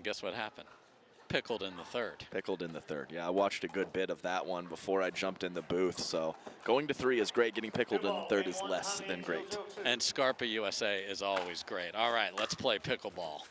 and guess what happened? Pickled in the third. Pickled in the third. Yeah, I watched a good bit of that one before I jumped in the booth. So going to 3 is great. Getting pickled in the third is less than great. And Scarpa USA is always great. All right, let's play pickleball.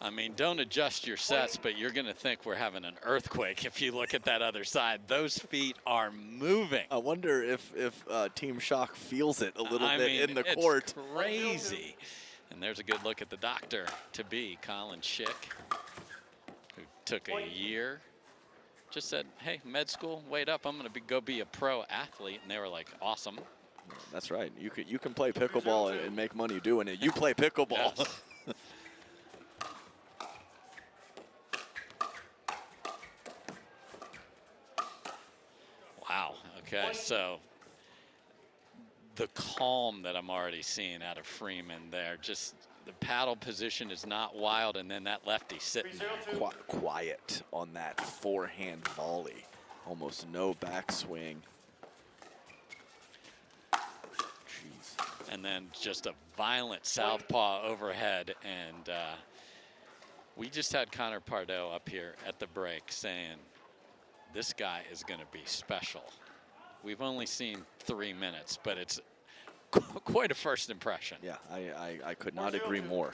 I mean, don't adjust your sets, but you're going to think we're having an earthquake if you look at that other side. Those feet are moving. I wonder if Team Shock feels it a little bit in the court. It's crazy. And there's a good look at the doctor-to-be, Collin Shick, who took a year. Just said, hey, med school, wait up, I'm going to go be a pro athlete. And they were like, awesome. That's right. You can play pickleball and make money doing it. You play pickleball. Yes. Wow, okay, so the calm that I'm already seeing out of Freeman there, just the paddle position is not wild, and then that lefty sitting there. Quiet on that forehand volley, almost no backswing. Jeez. And then just a violent southpaw overhead, and we just had Connor Pardo up here at the break saying, this guy is going to be special. We've only seen 3 minutes, but it's quite a first impression. Yeah, I could not agree more.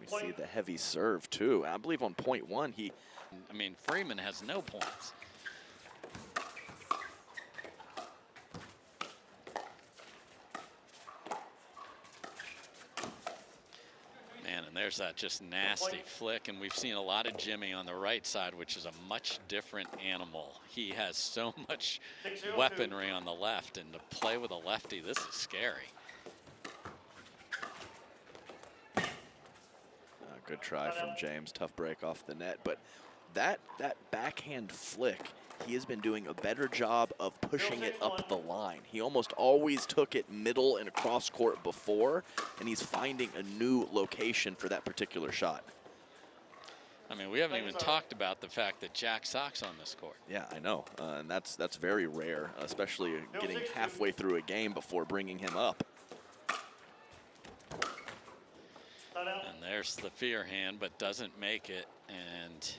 We see the heavy serve, too. I believe on point 1, I mean, Freeman has no points. And there's that just nasty flick, and we've seen a lot of Jimmy on the right side, which is a much different animal. He has so much weaponry on the left, and to play with a lefty, this is scary. Good try from James. Tough break off the net, but that backhand flick, he has been doing a better job of pushing it up the line. He almost always took it middle and across court before, and he's finding a new location for that particular shot. I mean, we haven't even talked about the fact that Jack Sock's on this court. Yeah, I know, and that's very rare, especially getting halfway through a game before bringing him up. And there's the fear hand, but doesn't make it, and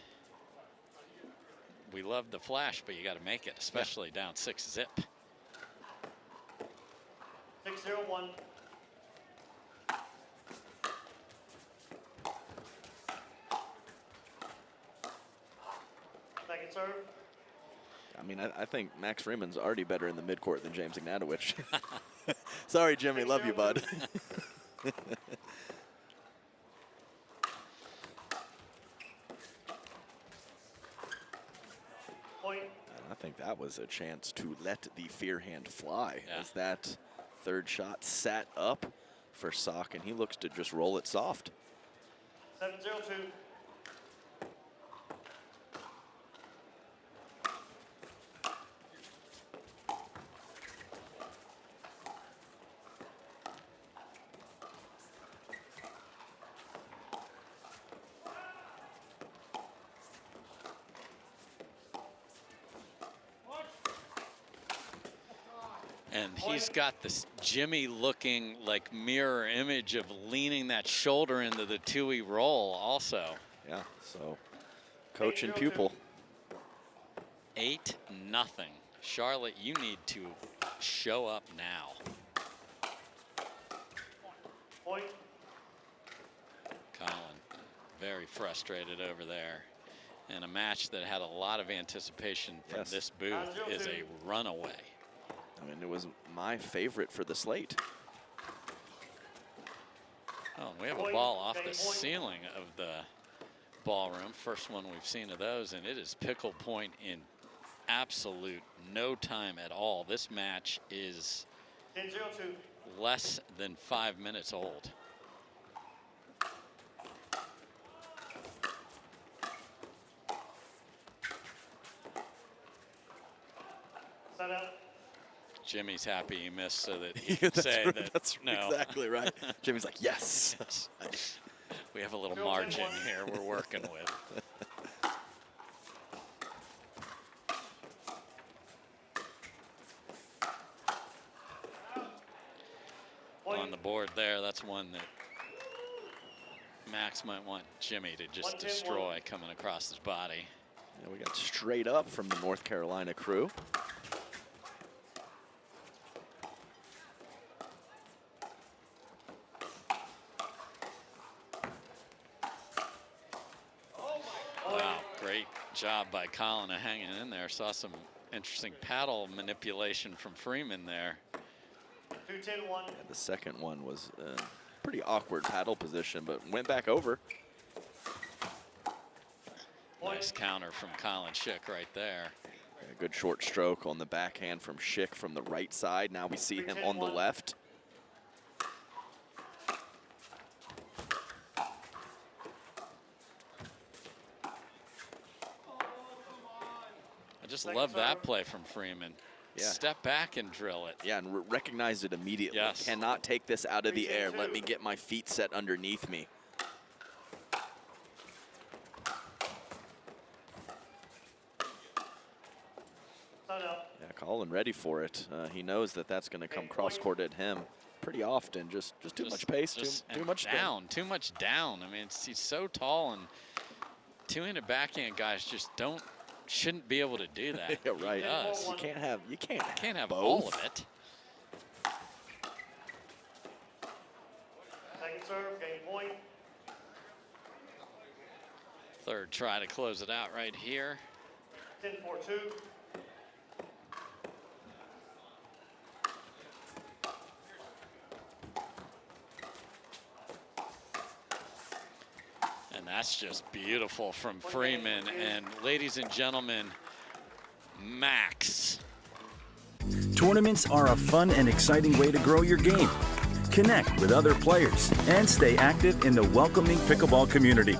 we love the flash, but you got to make it, especially down 6-zip. 6-0-1. Second serve. I mean, I think Max Freeman's already better in the midcourt than James Ignatowich. Sorry, Jimmy. Love you, bud. I think that was a chance to let the fear hand fly as that third shot sat up for Sock, and he looks to just roll it soft. 7-0-2. And he's got this Jimmy looking like mirror image of leaning that shoulder into the 2-E roll also. Yeah, so coach and pupil. 8-0. Charlotte, you need to show up now. Point. Collin, very frustrated over there. And a match that had a lot of anticipation from this booth is a runaway. I mean, it was my favorite for the slate. Oh, we have a ball off the ceiling of the ballroom. First one we've seen of those, and it is pickle point in absolute no time at all. This match is less than 5 minutes old. Jimmy's happy he missed so that he can say right, that. that's No. exactly right. Jimmy's like, yes. Yes. We have a little margin here we're working with. On the board there, that's one that Max might want Jimmy to just destroy coming across his body. And we got straight up from the North Carolina crew. Wow, great job by Collin of hanging in there. Saw some interesting paddle manipulation from Freeman there. 2-10-1. And the second one was a pretty awkward paddle position, but went back over. Nice counter from Collin Shick right there. A good short stroke on the backhand from Shick from the right side. Now we see him on the left. I just love that play from Freeman. Yeah. Step back and drill it. Yeah, and recognized it immediately. Yes. Cannot take this out of the air. Let me get my feet set underneath me. Yeah, Collin ready for it. He knows that that's going to come cross-court at him pretty often. Just too much pace, too much down. Too much down. I mean, he's so tall, and two-handed backhand guys just shouldn't be able to do that. Yeah, right. He does. You can't have all both. of it. Second serve, game point. Third try to close it out right here. 10-4-2. And that's just beautiful from Freeman. And ladies and gentlemen, Max. Tournaments are a fun and exciting way to grow your game. Connect with other players and stay active in the welcoming pickleball community.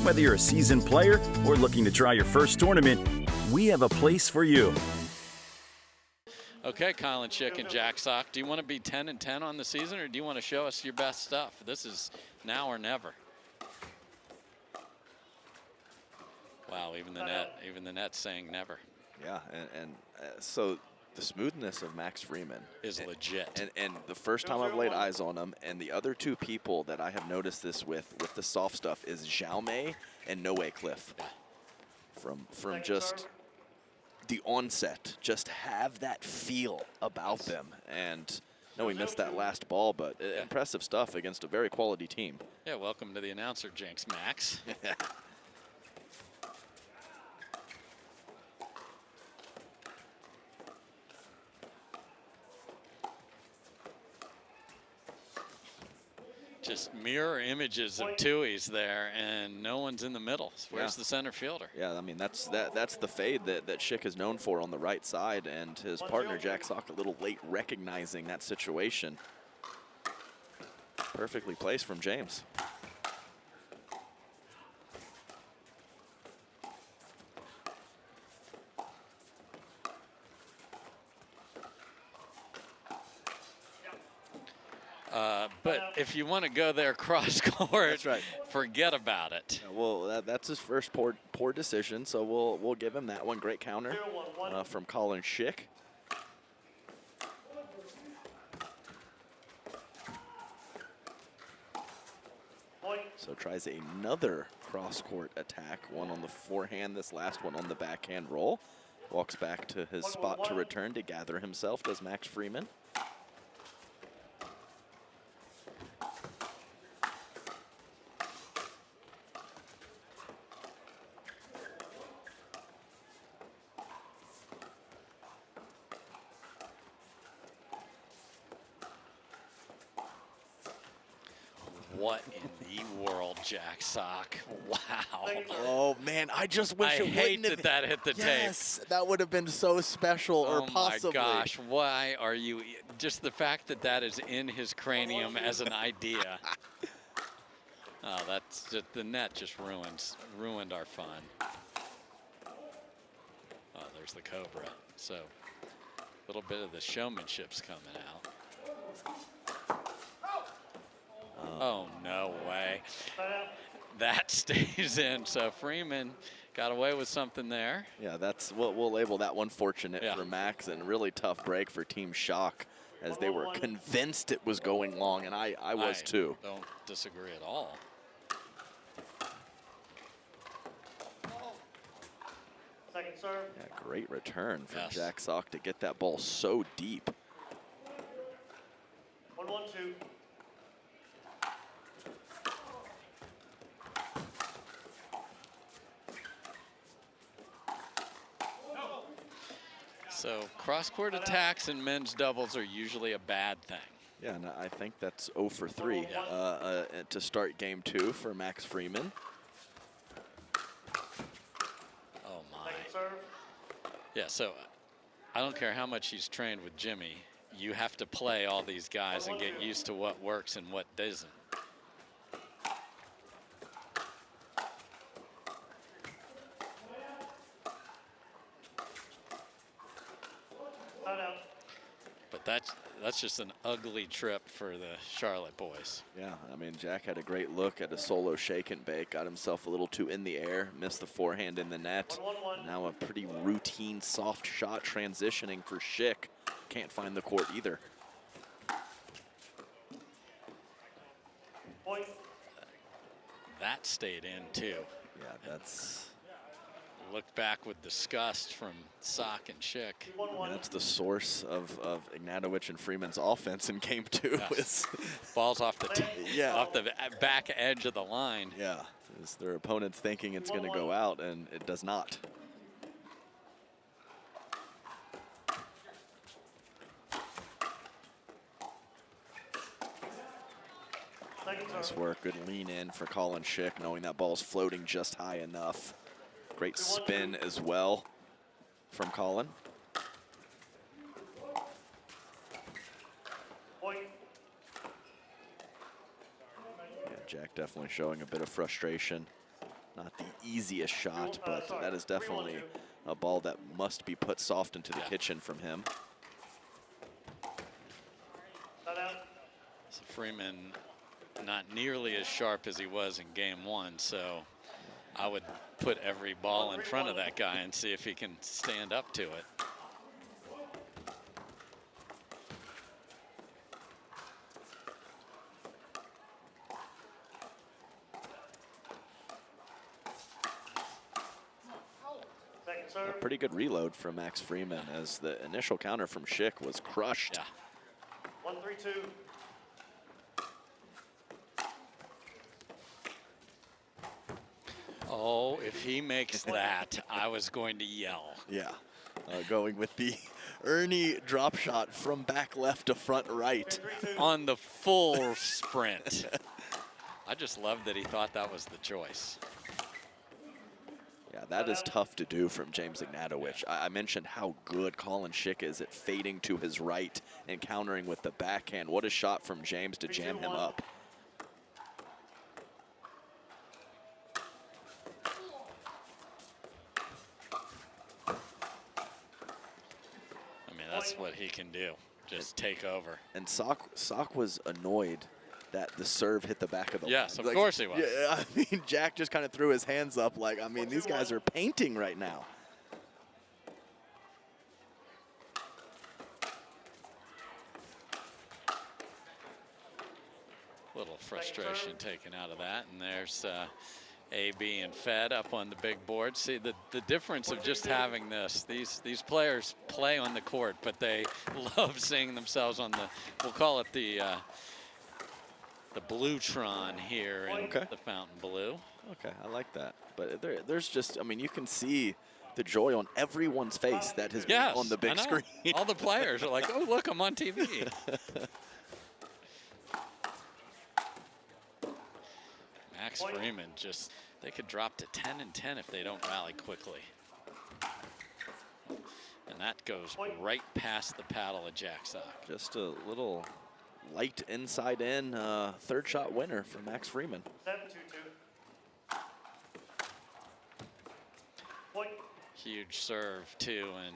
Whether you're a seasoned player or looking to try your first tournament, we have a place for you. Okay, Collin Shick and Jack Sock, do you want to be 10-10 on the season, or do you want to show us your best stuff? This is now or never. Wow, even the net's saying never. Yeah, and so the smoothness of Max Freeman is legit. And the first time I've laid eyes on him, and the other two people that I have noticed this with the soft stuff is Xiaomei and No Way Cliff. Yeah. From just the onset, just have that feel about them. And no, we missed that last ball, but impressive stuff against a very quality team. Yeah, welcome to the announcer jinx, Max. Just mirror images of Tui's there, and no one's in the middle. Where's the center fielder? Yeah, I mean, that's the fade that Shick is known for on the right side, and his partner, Jack Sock, a little late recognizing that situation. Perfectly placed from James. But if you want to go there cross court, that's right. Forget about it. Yeah, well, that's his first poor decision, so we'll give him that one. Great counter from Collin Shick. So tries another cross-court attack, one on the forehand, this last one on the backhand roll. Walks back to his spot to return to gather himself, does Max Freeman. What in the world, Jack Sock? Wow. Oh, man, I just wish I it hate wouldn't that hit the tape. Yes, that would have been so special, or possibly. Oh, my gosh. Why are you... Just the fact that that is in his cranium as an idea. Oh, that's just, the net just ruined our fun. Oh, there's the Cobra. So little bit of the showmanship's coming out. Oh, no way. That stays in. So Freeman got away with something there. Yeah, that's we'll label that one fortunate Yeah. for Max, and really tough break for Team Shock, as they were convinced it was going long, and I was too. Don't disagree at all. Second serve. Yeah, great return from Yes. Jack Sock to get that ball so deep. 1-1-2. So cross-court attacks and men's doubles are usually a bad thing. Yeah, and I think that's 0 for 3 to start game 2 for Max Freeman. Oh, my. Second serve. Yeah, so I don't care how much he's trained with Jimmy. You have to play all these guys and get used to what works and what doesn't. Timeout. But that's just an ugly trip for the Charlotte boys. Yeah, I mean, Jack had a great look at a solo shake and bake, got himself a little too in the air, missed the forehand in the net. 1-1-1. Now a pretty routine soft shot transitioning for Shick. Can't find the court either. Point. That stayed in too. Yeah, that's Looked back with disgust from Sock and Shick. 1-1. that's the source of Ignatowich and Freeman's offense in game 2. Yes. Balls off the Yeah. off the back edge of the line. Yeah, is their opponent's thinking it's going to go out, and it does not. Second Nice serve. work, good lean in for Collin Shick, knowing that ball's floating just high enough. Great spin as well from Collin. Point. Yeah, Jack definitely showing a bit of frustration. Not the easiest shot, but that is definitely a ball that must be put soft into the Yeah. kitchen from him. Timeout. So Freeman not nearly as sharp as he was in game 1, so I would put every ball in front of that guy and see if he can stand up to it. Second A serve. pretty good reload from Max Freeman, as the initial counter from Shick was crushed. Yeah. 1-3-2. Oh, if he makes that, I was going to yell. Yeah, going with the Ernie drop shot from back left to front right. 3-2. On the full sprint. I just love that he thought that was the choice. Yeah, that is tough to do from James Ignatowich. I mentioned how good Collin Shick is at fading to his right and countering with the backhand. What a shot from James to jam him up. I mean, that's what he can do. Just take over. And Sock was annoyed that the serve hit the back of the Yes, line. of course he was. Yeah, I mean, Jack just kind of threw his hands up like, I mean, these guys are painting right now. Little frustration taken out of that. And there's AB and Fed up on the big board. See the difference of just having this. These players play on the court, but they love seeing themselves on the, we'll call it the Bluetron here in Okay. the Fountain Blue. Okay, I like that. But there's just, I mean, you can see the joy on everyone's face that has Yes, been on the I big know. screen. All the players are like, oh, look, I'm on TV. Max Freeman just, they could drop to 10 and 10 if they don't rally quickly. And that goes right past the paddle of Jack Sock. Just a little light inside in third shot winner for Max Freeman. 7-2-2. Point. Huge serve too, and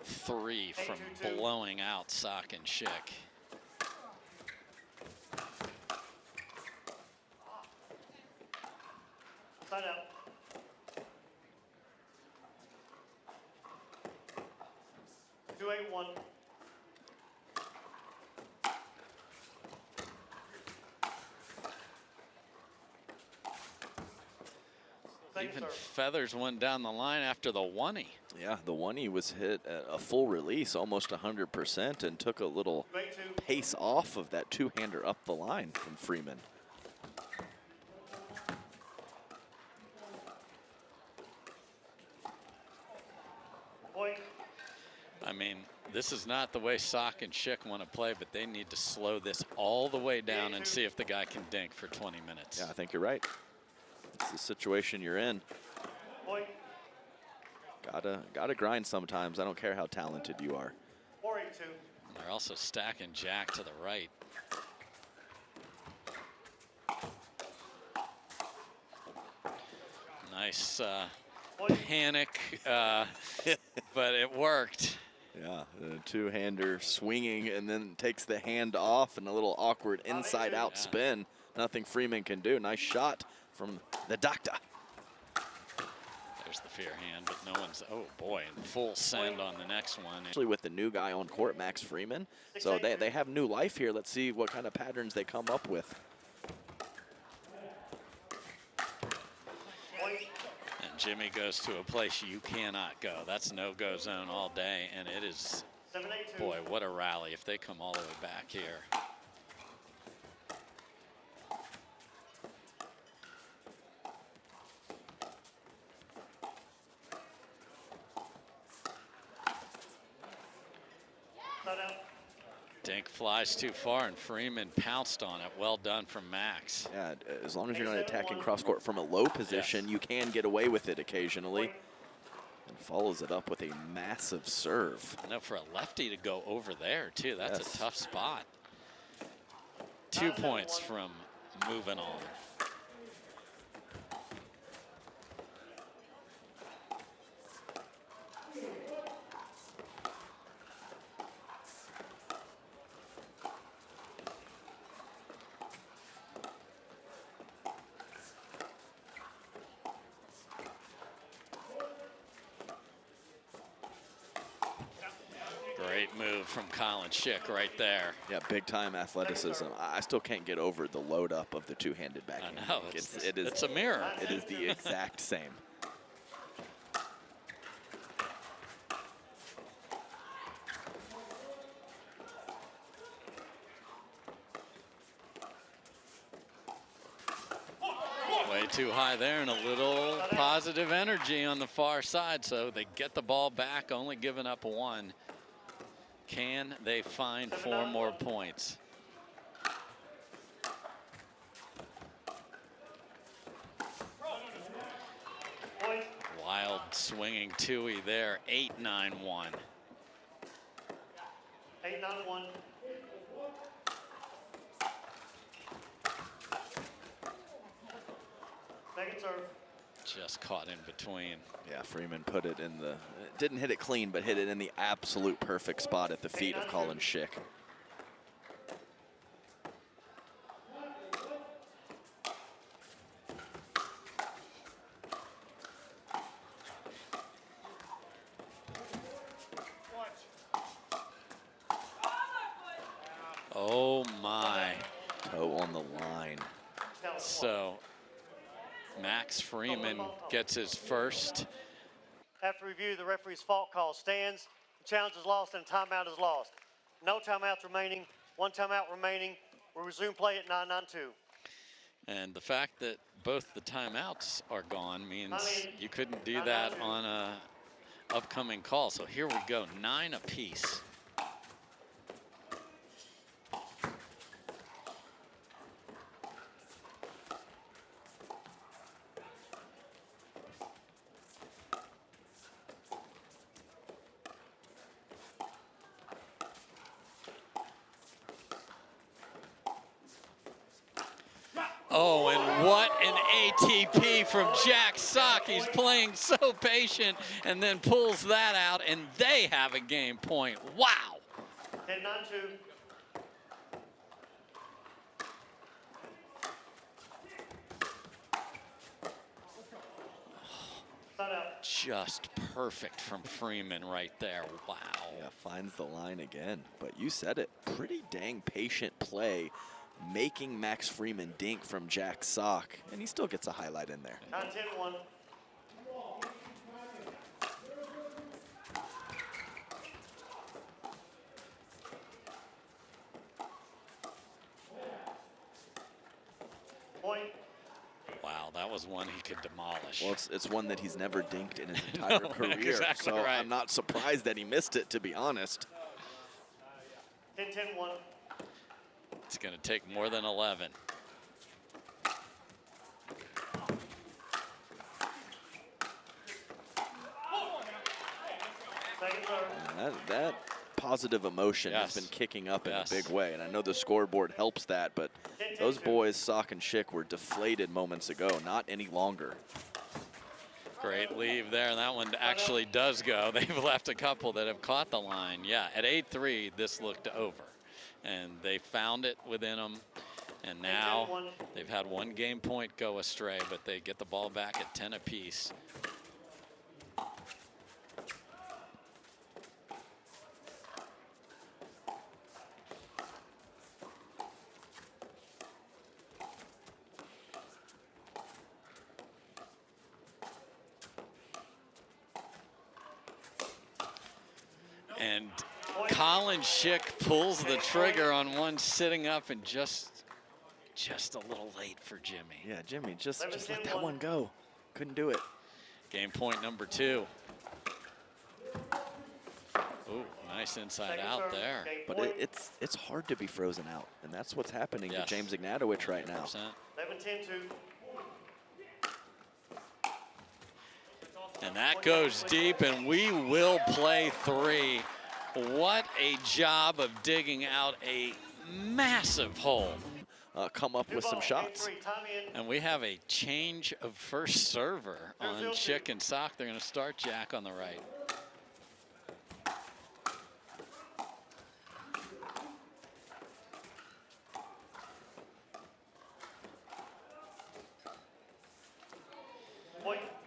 3 from 8-2-2. blowing out Sock and Shick. Side out. Two, 8-1. Second Even serve. Feathers one down the line after the 1-y. Yeah, the one he was hit at a full release, almost 100%, and took a little 2-8-2. pace off of that two-hander up the line from Freeman. Point. I mean, this is not the way Sock and Shick want to play, but they need to slow this all the way down and see if the guy can dink for 20 minutes. Yeah, I think you're right. It's the situation you're in. Point. Gotta grind sometimes. I don't care how talented you are. 4-8-2. They're also stacking Jack to the right. Nice panic, but it worked. Yeah, the two-hander swinging and then takes the hand off and a little awkward inside-out spin. Nothing Freeman can do. Nice shot from the doctor. There's the fear hand, but no one's, oh boy, and full send on the next one. Actually with the new guy on court, Max Freeman. So they have new life here. Let's see what kind of patterns they come up with. And Jimmy goes to a place you cannot go. That's no-go zone all day, and it is, 7-8-2. boy, what a rally if they come all the way back here. Side out. Dink flies too far, and Freeman pounced on it. Well done from Max. Yeah, as long as you're not attacking cross-court from a low position, you can get away with it occasionally. And follows it up with a massive serve. No, for a lefty to go over there, too, that's Yes. a tough spot. 2 points from moving on. Great move from Collin Shick right there. Yeah, big time athleticism. I still can't get over the load up of the two-handed backhand. I know, it's a mirror. It is the exact same. Way too high there, and a little positive energy on the far side, so they get the ball back, only giving up 1. Can they find 4 more points? Point. Wild swinging two-y there, 8-9-1. 8-9-1. Second serve. Just caught in between. Yeah, Freeman put it in the, didn't hit it clean, but hit it in the absolute perfect spot at the feet of Collin Shick. Oh my. Toe on the line. So Max Freeman gets his first. After review, the referee's fault call stands. The challenge is lost and a timeout is lost. No timeouts remaining. 1 timeout remaining. We'll resume play at 9-9-2. And the fact that both the timeouts are gone means you couldn't do that on a upcoming call. So here we go, 9 apiece. Oh, and what an ATP from Jack Sock. He's playing so patient and then pulls that out, and they have a game point. Wow. 10-9-2. Just perfect from Freeman right there. Wow. Yeah, finds the line again. But you said it, pretty dang patient play, making Max Freeman dink from Jack Sock, and he still gets a highlight in there. 9-10-1. Point. Wow, that was one he could demolish. Well, it's one that he's never dinked in his entire No, career, exactly so right. I'm not surprised that he missed it, to be honest. 10-10-1. It's going to take more than 11. Second serve. And that positive emotion Yes. has been kicking up in Yes. a big way, and I know the scoreboard helps that, but those boys, Sock and Shick, were deflated moments ago, not any longer. Great leave there, and that one actually does go. They've left a couple that have caught the line. Yeah, at 8-3, this looked over. And they found it within them, and now they've had one game point go astray, but they get the ball back at 10 apiece. And Collin Shick pulls the trigger on one sitting up, and just a little late for Jimmy. Yeah, Jimmy, just let that one go. Couldn't do it. Game point number 2. Ooh, nice inside out there. But it's hard to be frozen out, and that's what's happening Yes. to James Ignatowich right now. 100%. 11-10-2. And that goes deep, and we will play 3. What a job of digging out a massive hole. Come up with some shots. And we have a change of first server on Shick and Sock. They're going to start Jack on the right.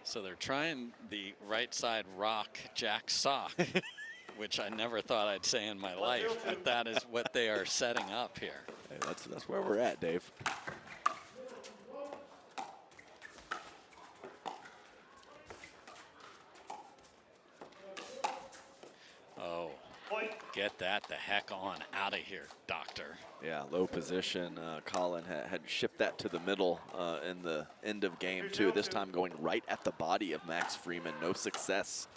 So they're trying the right side rock Jack Sock, which I never thought I'd say in my life, but that is what they are setting up here. Hey, that's where we're at, Dave. Oh, get that the heck on out of here, doctor. Yeah, low position. Collin had shipped that to the middle in the end of game 2. This time going right at the body of Max Freeman. No success.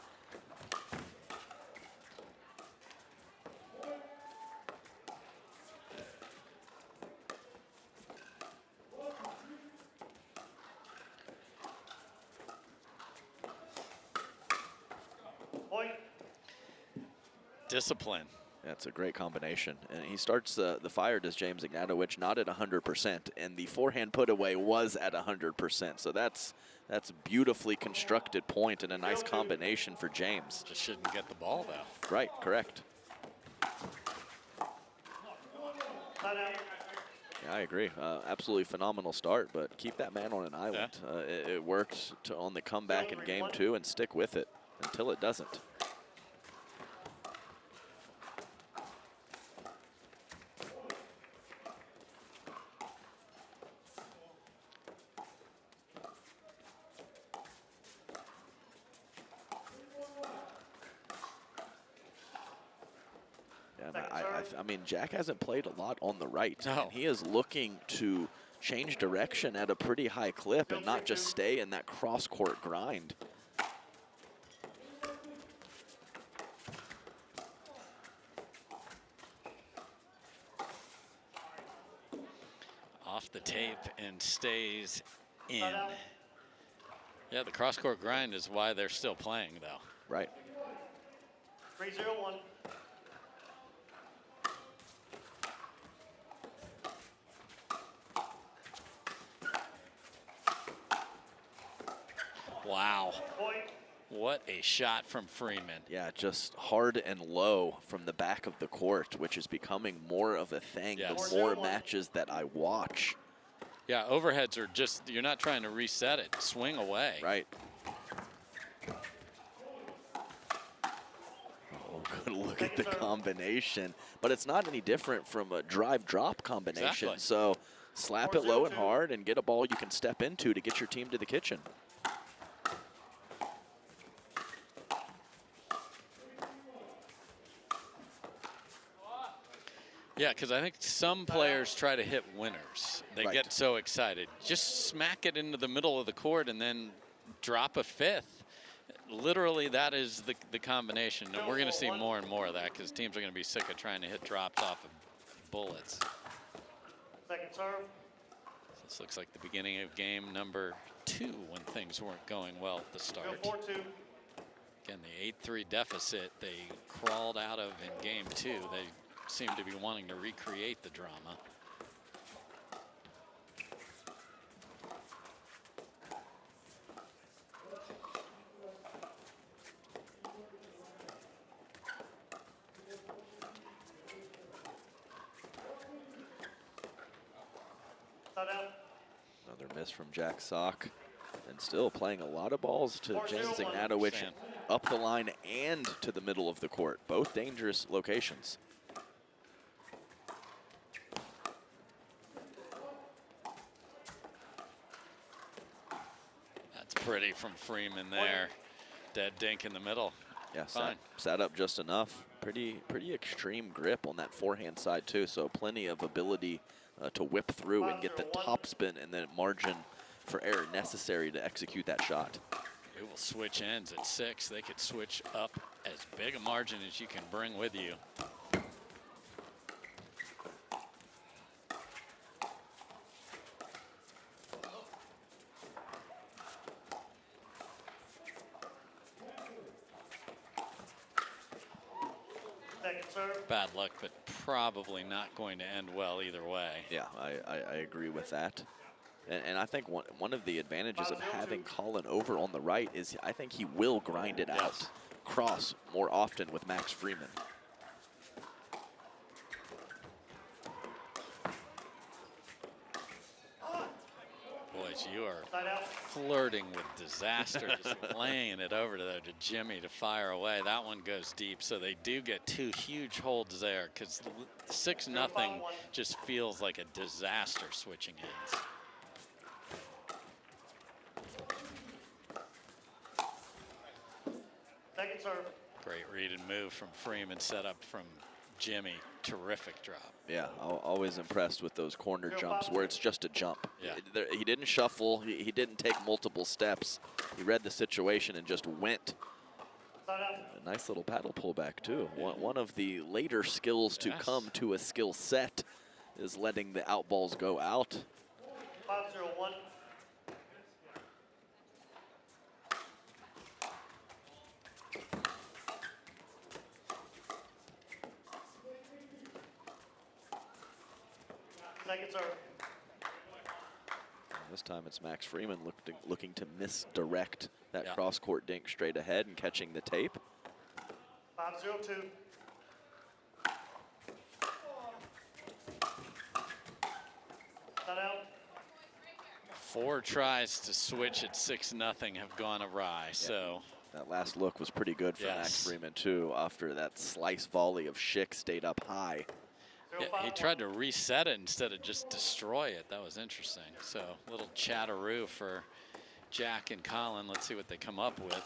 Discipline. That's a great combination. And he starts the fire, does James Ignatowich, not at 100%. And the forehand put away was at 100%. So that's beautifully constructed point and a nice combination for James. Just shouldn't get the ball, though. Right, correct. Yeah, I agree. Absolutely phenomenal start, but keep that man on an island. Yeah. It worked on the comeback in game 2, and stick with it until it doesn't. I mean, Jack hasn't played a lot on the right. No. And he is looking to change direction at a pretty high clip and not just stay in that cross-court grind. Off the tape and stays in. Yeah, the cross-court grind is why they're still playing, though. Right. 3-0-1. Wow. Point. What a shot from Freeman. Yeah, just hard and low from the back of the court, which is becoming more of a thing Yes. the more matches that I watch. Yeah, overheads are just, you're not trying to reset it. Swing away. Right. Oh, good look at the combination. But it's not any different from a drive-drop combination. Exactly. So slap it low and hard and get a ball you can step into to get your team to the kitchen. Yeah, because I think some players try to hit winners. They Right. get so excited. Just smack it into the middle of the court and then drop a fifth. Literally, that is the combination. And we're going to see more and more of that because teams are going to be sick of trying to hit drops off of bullets. Second serve. This looks like the beginning of game number 2 when things weren't going well at the Go start. 4-2. Again, the 8-3 deficit they crawled out of in game 2. They seem to be wanting to recreate the drama. Showdown. Another miss from Jack Sock. And still playing a lot of balls to James Ignatowich Sam. up the line and to the middle of the court. Both dangerous locations. That's pretty from Freeman there. Dead dink in the middle. Yeah, Fine. sat up just enough. Pretty extreme grip on that forehand side too. So plenty of ability to whip through and get the topspin and the margin for error necessary to execute that shot. It will switch ends at 6. They could switch up as big a margin as you can bring with you. Second serve. Bad luck, but probably not going to end well either way. Yeah, I agree with that. And I think one of the advantages of having Collin over on the right is I think he will grind it out, cross more often with Max Freeman. Boys, you are Side out. flirting with disaster, just laying it over to Jimmy to fire away. That one goes deep, so they do get 2 huge holds there because 6-0 just feels like a disaster switching ends. Second serve. Great read and move from Freeman, set up from Jimmy. Terrific drop. Yeah, always impressed with those corner jumps where it's just a jump. Yeah. He didn't shuffle. He didn't take multiple steps. He read the situation and just went. Side out. A nice little paddle pullback too. One of the later skills to Yes. come to a skill set is letting the out balls go out. 5-0-1. Second serve. This time it's Max Freeman looking to misdirect that Yeah. cross-court dink straight ahead and catching the tape. 5-0-2. Side out. 4 tries to switch at 6-0 have gone awry. So That last look was pretty good for Max Yes. Freeman too after that slice volley of Shick stayed up high. yeah, he tried to reset it instead of just destroy it. That was interesting. So a little chatteroo for Jack and Collin. Let's see what they come up with.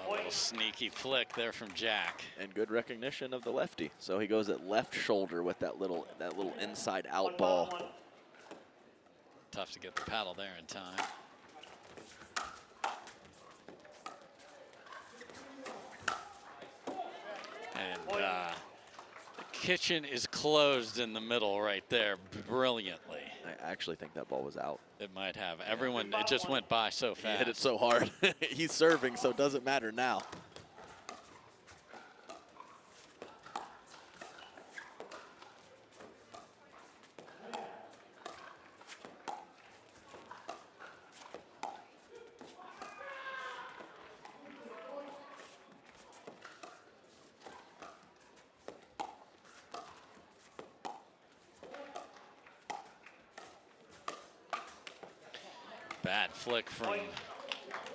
A little sneaky flick there from Jack. And good recognition of the lefty. So he goes at left shoulder with that little inside out ball. 1-1. Tough to get the paddle there in time. And the kitchen is closed in the middle right there brilliantly. I actually think that ball was out. It might have. Everyone, it just went by so fast. He hit it so hard. He's serving, so it doesn't matter now. Bad flick from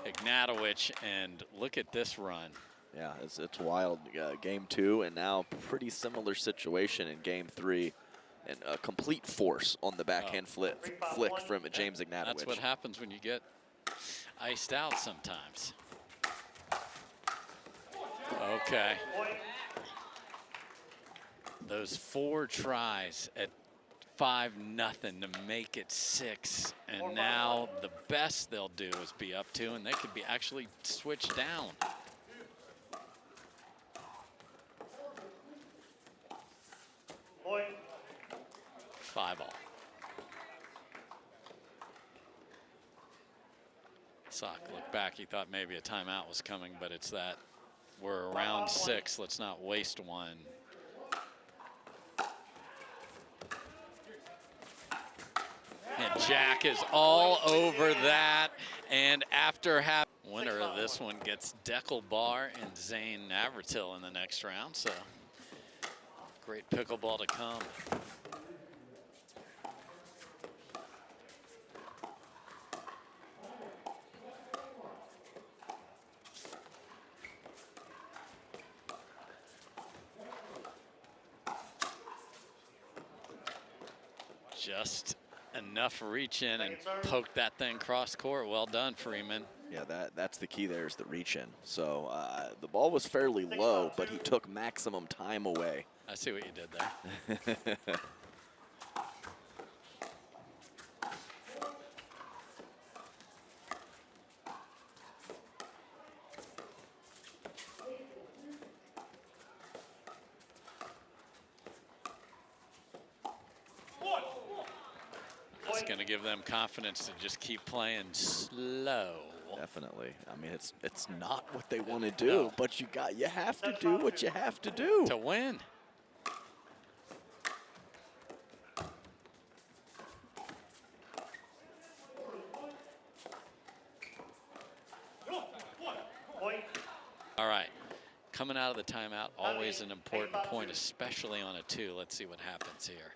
Ignatowich, and look at this run. Yeah, it's wild. Game 2, and now pretty similar situation in game 3. And a complete force on the backhand flick from James Ignatowich. That's what happens when you get iced out sometimes. Okay. Those 4 tries at 5-0 to make it 6, and now the best they'll do is be up 2, and they could be actually switched down. Point. 5-all. Sock looked back. He thought maybe a timeout was coming, but it's that we're around 6. Let's not waste one. And Jack is all over that. And after winner of this one gets Deckel Bar and Zane Navratil in the next round. So great pickleball to come. Just enough reach in and poke that thing cross court. Well done, Freeman. Yeah, that's the key there is the reach in. So the ball was fairly low, but he took maximum time away. I see what you did there. That's going to give them confidence to just keep playing slow. Definitely. I mean, it's not what they want to do, but you have to do what you have to do to win. All right, coming out of the timeout, always an important point, especially on a 2. Let's see what happens here.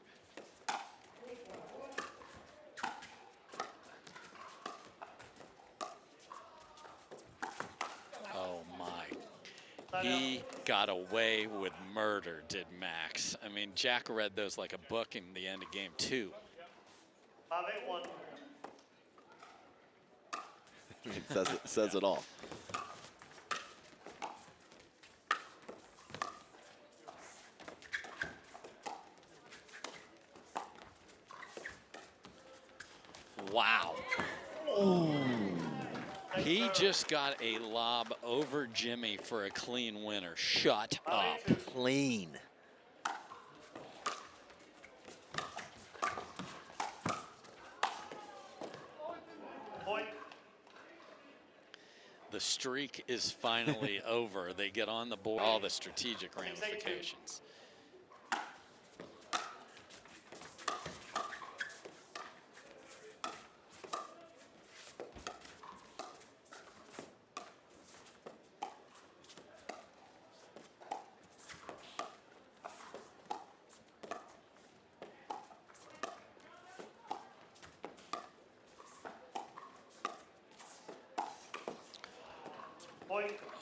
He got away with murder, did Max. I mean, Jack read those like a book in the end of game 2. 5-8-1. It says it all. Wow. He just got a lob over Jimmy for a clean winner. Shut up. Clean. Point. The streak is finally over. They get on the board. All the strategic ramifications.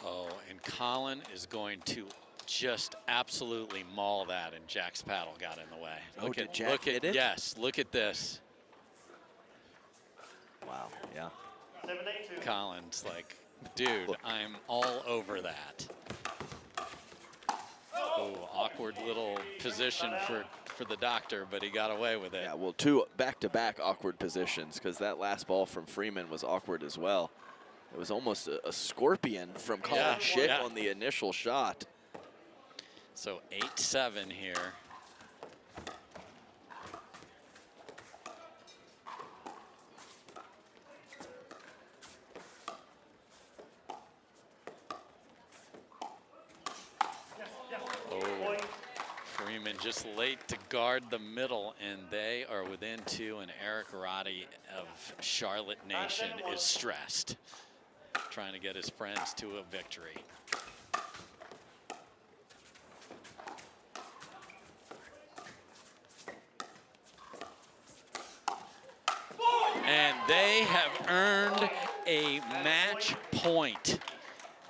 Oh, and Collin is going to just absolutely maul that, and Jack's paddle got in the way. Did Jack hit it? Yes, look at this. Wow, yeah. 7-8-2. Collin's like, dude, look. I'm all over that. Oh, awkward little position for the doctor, but he got away with it. Yeah, well, 2 back-to-back awkward positions, because that last ball from Freeman was awkward as well. It was almost a scorpion from Collin Shick on the initial shot. So 8-7 here. just late to guard the middle, and they are within 2, and Eric Roddy of Charlotte Nation is stressed, trying to get his friends to a victory. And they have earned a match point.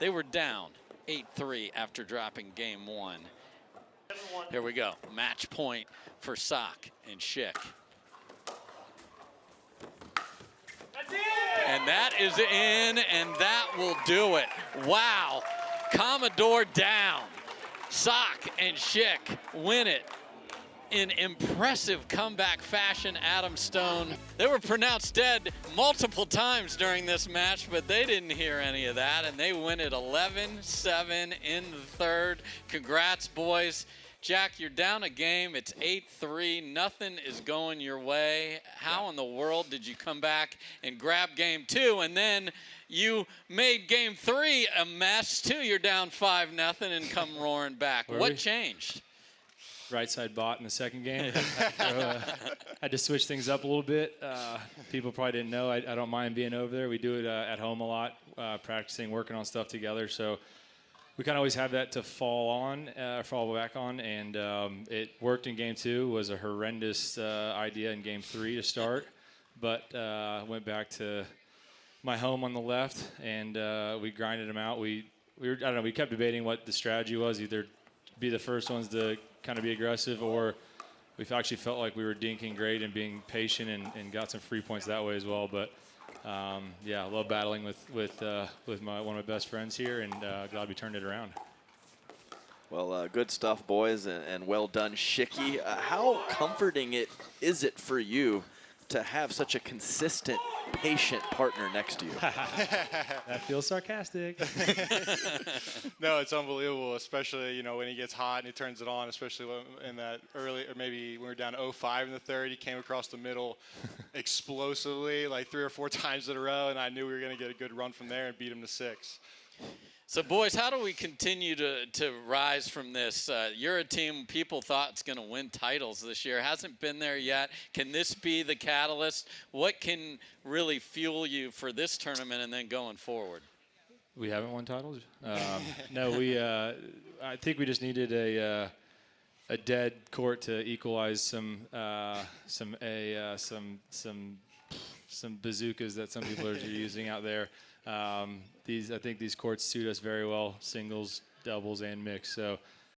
They were down 8-3 after dropping game 1. Here we go, match point for Sock and Shick. And that is in, and that will do it. Wow, Commodore down. Sock and Shick win it in impressive comeback fashion. Adam Stone, they were pronounced dead multiple times during this match, but they didn't hear any of that, and they win it 11-7 in the third. Congrats, boys. Jack, you're down a game. It's 8-3. Nothing is going your way. How in the world did you come back and grab game 2, and then you made game 3 a mess too? You're down 5-0 and come roaring back. What changed? Right side bot in the second game. Had to switch things up a little bit. People probably didn't know. I don't mind being over there. We do it at home a lot, practicing, working on stuff together. So we kind of always have that to fall back on. And it worked in game 2. Was a horrendous idea in game 3 to start. But went back to my home on the left, and we grinded them out. I don't know, we kept debating what the strategy was, either be the first ones to kind of be aggressive, or we actually felt like we were dinking great and being patient and got some free points that way as well. But yeah, I love battling with one of my best friends here, and glad we turned it around. Well, good stuff, boys, and well done, Shicky. How comforting is it for you to have such a consistent, patient partner next to you? That feels sarcastic. No, it's unbelievable, especially, you know, when he gets hot and he turns it on, especially in that early, or maybe when we were down 0-5 in the third. He came across the middle explosively, like 3 or 4 times in a row, and I knew we were going to get a good run from there and beat him to 6. So, boys, how do we continue to rise from this? You're a team people thought is going to win titles this year. Hasn't been there yet. Can this be the catalyst? What can really fuel you for this tournament and then going forward? We haven't won titles. No, I think we just needed a dead court to equalize some bazookas that some people are using out there. I think these courts suit us very well, singles, doubles, and mixed. So